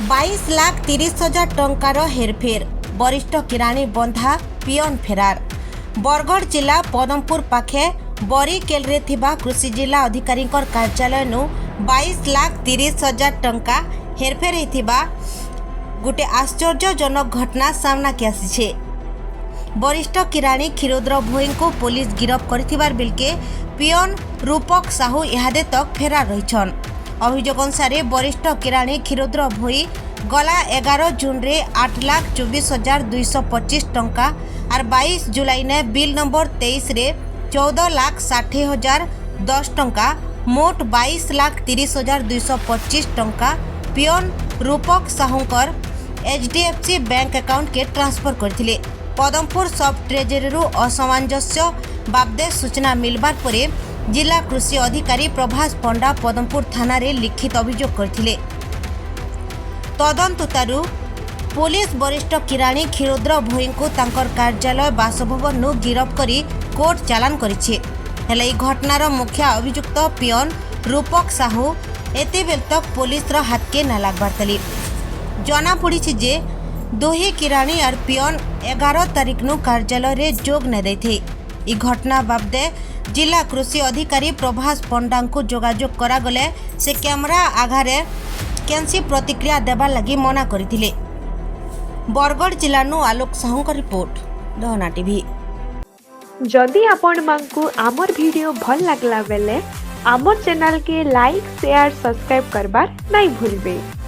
22,30,000 टंकार हेरफेर वरिष्ठ किराणी बंधा पियन फेरार। बरगढ़ जिला पदमपुर पाखे बरीकेल रे थिबा कृषि जिला अधिकारी कार्यालय 22,30,000 टंका हेरफेर होइथिबा गोटे आश्चर्यजनक घटना सामना के आसी। वरिष्ठ किराणी क्षीरोद्र भोई को पुलिस गिरफ्त कर बिलके पियन रूपक साहू इहादे तक फेरार रहीछन। अभियोग अनुसार वरिष्ठ किराणी क्षीरोद्र भोई गला 11 जून रे 8,24,225 टंका और 22 जुलाई ने बिल नंबर 23 रे 14,60,010 टंका मोट 22,30,225 टंका पियन रूपक साहूकर HDFC बैंक अकाउंट के ट्रांसफर करथिले। पदमपुर सब ट्रेजरी असमंजस्य बाबदे सूचना मिलबार परे जिला कृषि अधिकारी प्रभास पंडा पदमपुर थाना रे लिखित अभियोग करथिले। तदंतुतारू पुलिस वरिष्ठ किराणी क्षीरोद्र भोई को तांकर कार्यालय बासभवन नु गिरफ्त करी कोर्ट चालान करिछे। हेले ई घटनार मुख्य अभियुक्त पियन रूपक साहू एतेबेल तक पुलिस रो हाथ के ना लागबार तली जना पड़ी जे दोही किराणी और पियन 11 तारीख नु कार्यालय रे जोग न दैथे। ई घटना बाबदे जिला कृषि अधिकारी प्रभास पंडा को जोगाजोग करागले से कैमरा आघारे कैंसी प्रतिक्रिया देबार लगी मना करथिले। बरगढ़ जिला नु आलोक साहू का रिपोर्ट, दहना टीवी। जदि आपण मानकु आमर वीडियो भल लागला बेले आमर चैनल के लाइक शेयर सब्सक्राइब करबार नहीं भूलबे।